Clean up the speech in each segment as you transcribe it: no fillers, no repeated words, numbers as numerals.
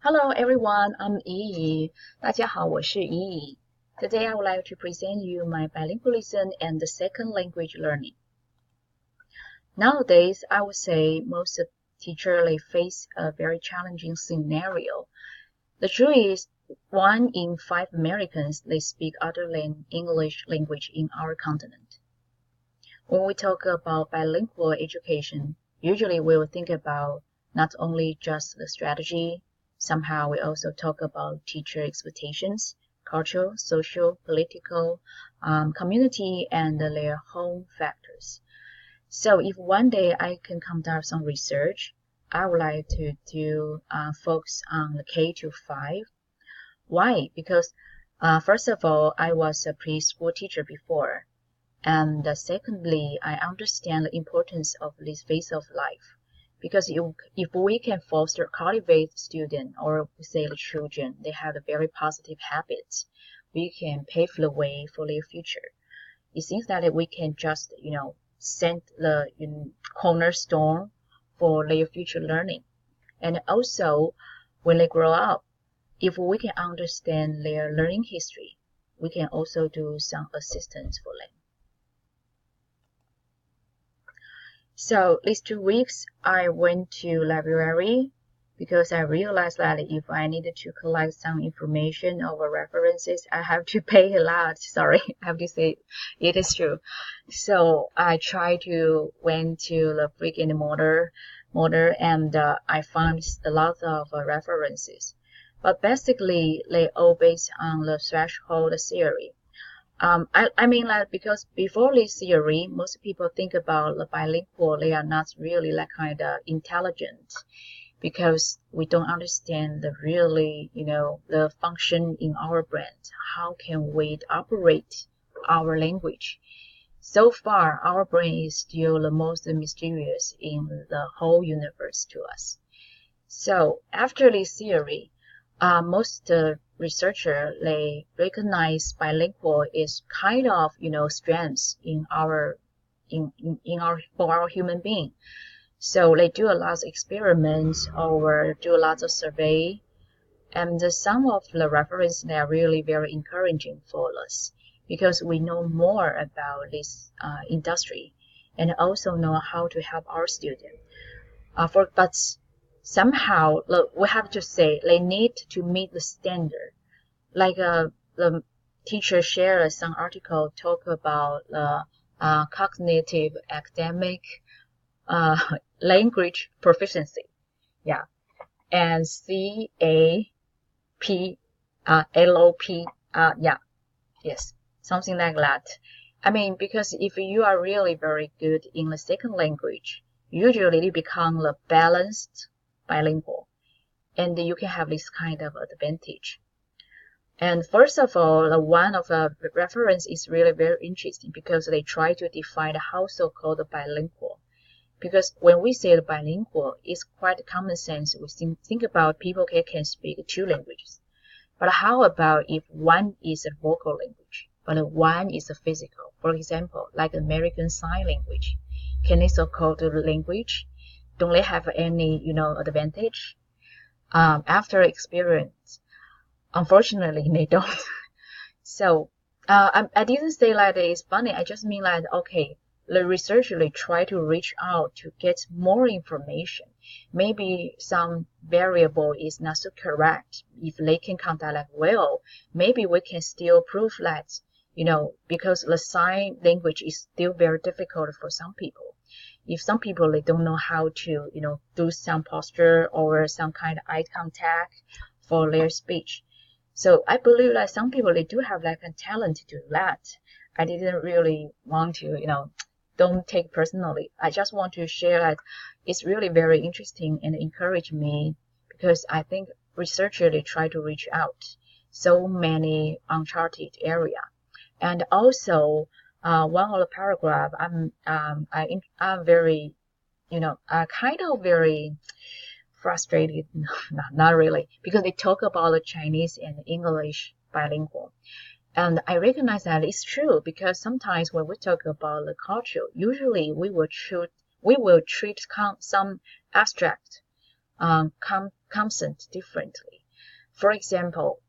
Hello everyone, I'm Yi. 大家好，我是 Yi. Today I would like to present you my bilingualism and the second language learning. Nowadays, I would say most teachers face a very challenging scenario. The truth is, 1 in 5 Americans they speak other than English language in our continent. When we talk about bilingual education, usually we will think about not only just the strategy. Somehow we also talk about teacher expectations, cultural, social, political, community, and their home factors. So if one day I can conduct some research, I would like to focus on the K to 5. Why? Because first of all, I was a preschool teacher before. And secondly, I understand the importance of this phase of life. Because if we can cultivate students, or say the children, they have a very positive habits, we can pave the way for their future. It seems that we can just, set the cornerstone for their future learning. And also, when they grow up, if we can understand their learning history, we can also do some assistance for them. So these 2 weeks, I went to library because I realized that if I needed to collect some information or references, I have to pay a lot. Sorry, I have to say it is true. So I tried to went to the brick and mortar and I found a lot of references. But basically, they all based on the threshold theory. I mean like because before this theory, most people think about the bilingual, they are not really like kind of intelligent because we don't understand the really, the function in our brain. How can we operate our language? So far, our brain is still the most mysterious in the whole universe to us. So after this theory, most researchers they recognize bilingual is kind of strengths in our for our human being. So they do a lot of experiments or do a lot of survey, and some of the references they are really very encouraging for us because we know more about this industry and also know how to help our students. But somehow we have to say they need to meet the standard. Like the teacher shared some article talk about cognitive academic language proficiency. Yeah. And CAP LOP. Yeah. Yes. Something like that. I mean, because if you are really very good in the second language, usually you become the balanced bilingual, and you can have this kind of advantage. And first of all, one of the reference is really very interesting because they try to define how so-called bilingual. Because when we say the bilingual, it's quite common sense. We think about people can speak 2 languages. But how about if one is a vocal language, but one is a physical? For example, like American Sign Language. Can they so-called language? Don't they have any, advantage? After experience, unfortunately, they don't. So, I didn't say that it's funny. I just mean like, okay, the researchers they try to reach out to get more information. Maybe some variable is not so correct. If they can contact like, well, maybe we can still prove that, because the sign language is still very difficult for some people. If some people they don't know how to do some posture or some kind of eye contact for their speech. So I believe that some people they do have like a talent to do that. I didn't really want to don't take personally. I just want to share that it's really very interesting and encourage me because I think researchers they try to reach out so many uncharted area. And also one of the paragraph I'm very kind of very frustrated. Not really, because they talk about the Chinese and English bilingual. And I recognize that it's true because sometimes when we talk about the culture, usually we will treat some abstract consonant differently. For example,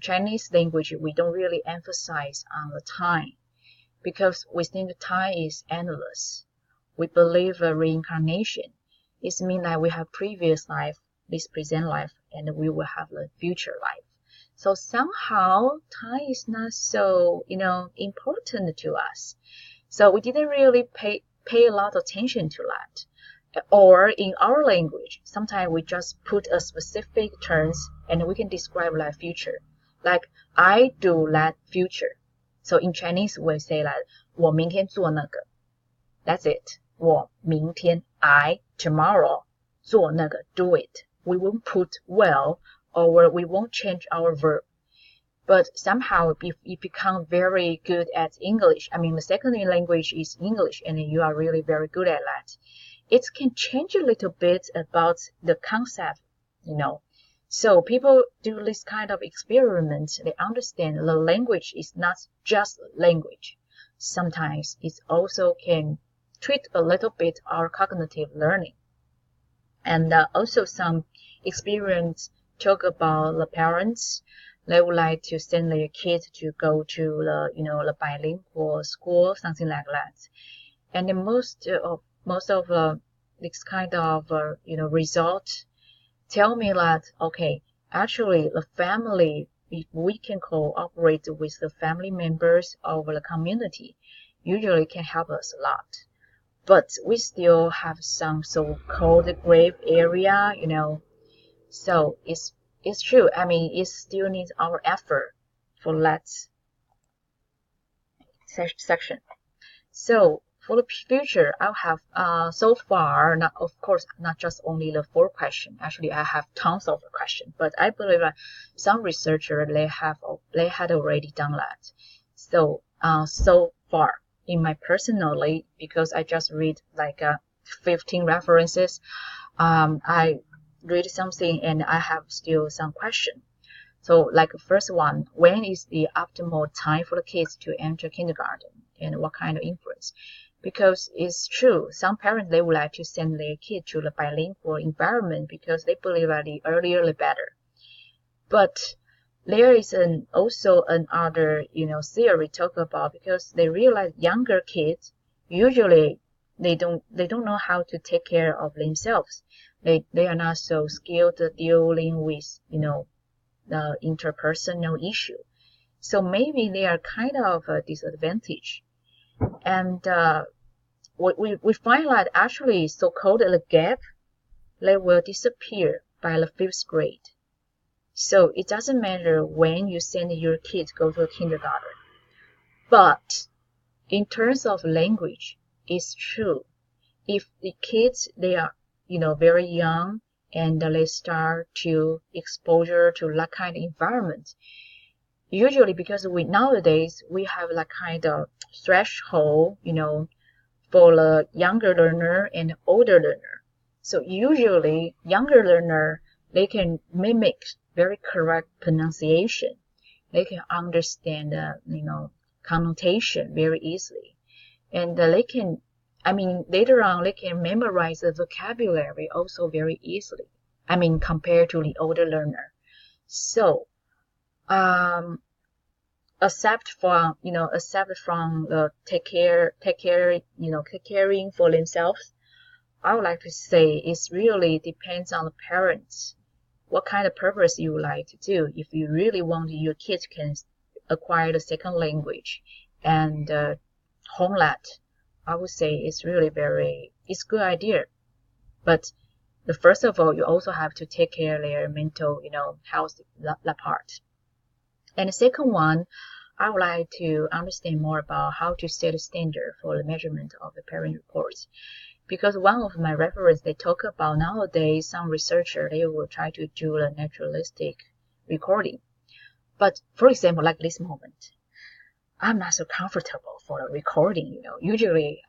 Chinese language, we don't really emphasize on the time because we think time is endless. We believe reincarnation. It means that we have previous life, this present life, and we will have a future life. So somehow time is not so, important to us. So we didn't really pay a lot of attention to that. Or in our language, sometimes we just put a specific terms and we can describe that future. Like I do that future. So in Chinese we say like 我明天做那个. That's it. 我明天 I tomorrow 做那个 do it. We won't put well or we won't change our verb. But somehow if you become very good at English, I mean the secondary language is English and you are really very good at that. It can change a little bit about the concept, So people do this kind of experiment. They understand the language is not just language. Sometimes it also can treat a little bit our cognitive learning. And also some experience talk about the parents. They would like to send their kids to go to the bilingual school, something like that. And most of this kind of result tell me that okay, actually the family, if we can cooperate with the family members of the community, usually can help us a lot. But we still have some so-called grave area, So it's true. I mean, it still needs our effort for that section. So for the future, I'll have so far, not of course, not just only the 4 questions. Actually, I have tons of questions, but I believe that some researchers they had already done that. So so far, in my personally, because I just read like 15 references, I read something and I have still some questions. So like the first one, when is the optimal time for the kids to enter kindergarten and what kind of influence? Because it's true, some parents, they would like to send their kid to the bilingual environment because they believe that the earlier the better. But there is also another, theory talk about because they realize younger kids, usually they don't know how to take care of themselves. They are not so skilled at dealing with, the interpersonal issue. So maybe they are kind of a disadvantage. And we find that actually so-called the gap, they will disappear by the 5th grade. So it doesn't matter when you send your kids go to a kindergarten. But in terms of language, it's true. If the kids, they are, very young and they start to exposure to that kind of environment, usually because nowadays we have that kind of threshold, for the younger learner and older learner. So usually younger learner, they can mimic very correct pronunciation. They can understand, connotation very easily. And they can, later on, they can memorize the vocabulary also very easily. Compared to the older learner. So, except from the caring for themselves, I would like to say it really depends on the parents. What kind of purpose you would like to do. If you really want your kids can acquire the second language and hone that, I would say it's really it's a good idea. But first of all, you also have to take care of their mental, health, that part. And the second one, I would like to understand more about how to set a standard for the measurement of the parent reports. Because one of my references, they talk about nowadays, some researcher, they will try to do a naturalistic recording. But for example, like this moment, I'm not so comfortable for the recording, Usually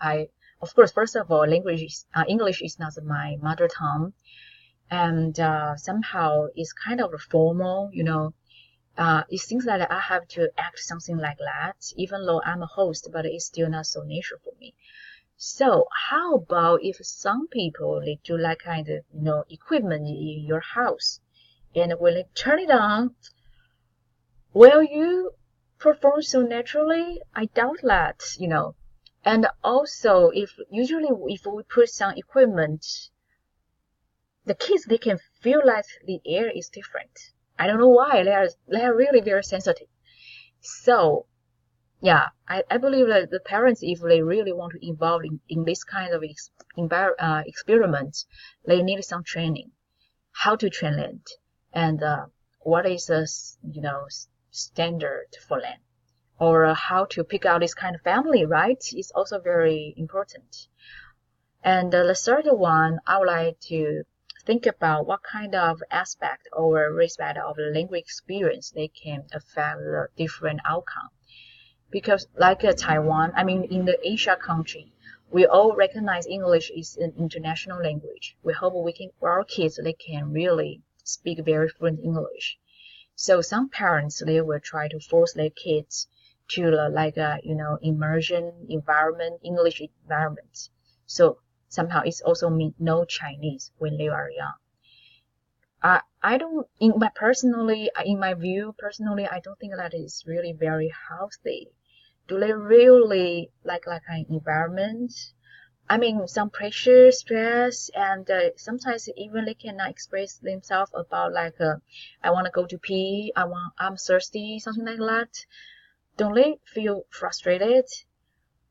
of course, first of all, English is not my mother tongue. And somehow it's kind of formal, it seems that I have to act something like that, even though I'm a host, but it's still not so natural for me. So how about if some people they do like kind of equipment in your house, and when they turn it on, will you perform so naturally? I doubt that. And also, if usually if we put some equipment, the kids they can feel like the air is different. I don't know why they are really very sensitive. So yeah, I believe that the parents, if they really want to involve in this kind of experiments, they need some training, how to train it, and what is a standard for them, or how to pick out this kind of family, right? Is also very important. And the third one, I would like to think about what kind of aspect or respect of the language experience they can affect the different outcome. Because like Taiwan, I mean, in the Asia country, we all recognize English is an international language. We hope our kids, they can really speak very fluent English. So some parents, they will try to force their kids to immersion environment, English environment. So somehow it's also mean no Chinese when they are young. I don't, in my view, personally, I don't think that is really very healthy. Do they really like an environment? I mean, some pressure, stress, and sometimes even they cannot express themselves about I want to go to pee, I'm thirsty, something like that. Don't they feel frustrated?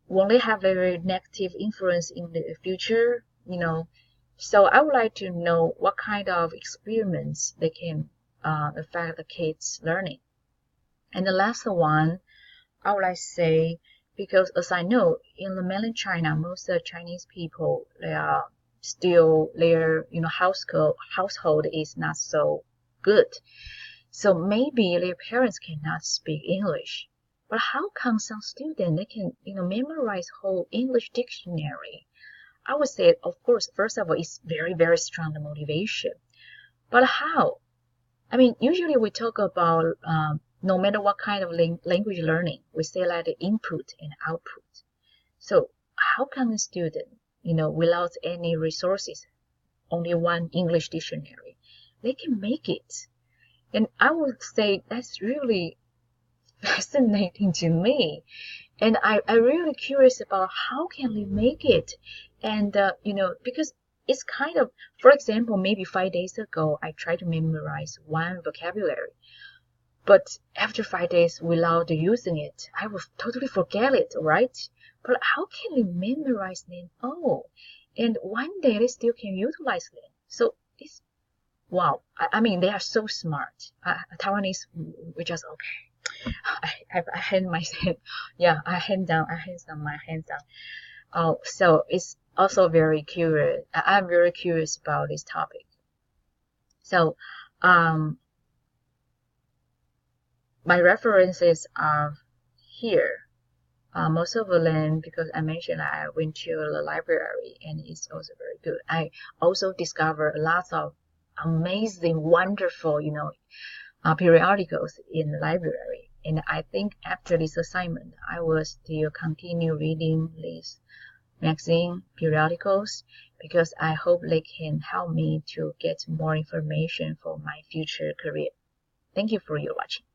Won't they have a very negative influence in the future? So I would like to know what kind of experiments they can affect the kids' learning. And the last one, I would like to say, because as I know, in the mainland China, most Chinese people, they are still their household is not so good. So maybe their parents cannot speak English. But how come some students they can memorize whole English dictionary? I would say, of course, first of all, it's very, very strong motivation. But how? I mean, usually we talk about no matter what kind of language learning, we say like the input and output. So how can a student, without any resources, only one English dictionary, they can make it? And I would say that's really fascinating to me. And I'm really curious about how can they make it. And, because it's kind of, for example, maybe 5 days ago, I tried to memorize one vocabulary. But after 5 days without using it, I will totally forget it, right? But how can they memorize them all? And one day they still can utilize them. So it's, wow. I mean, they are so smart. Taiwanese, we just, okay. I hand my hand, yeah, I hand down my hands down. So it's also very curious. I'm very curious about this topic. So, my references are here. Most of them, because I mentioned I went to the library and it's also very good. I also discovered lots of amazing, wonderful, periodicals in the library. And I think after this assignment, I will still continue reading these magazine periodicals because I hope they can help me to get more information for my future career. Thank you for your watching.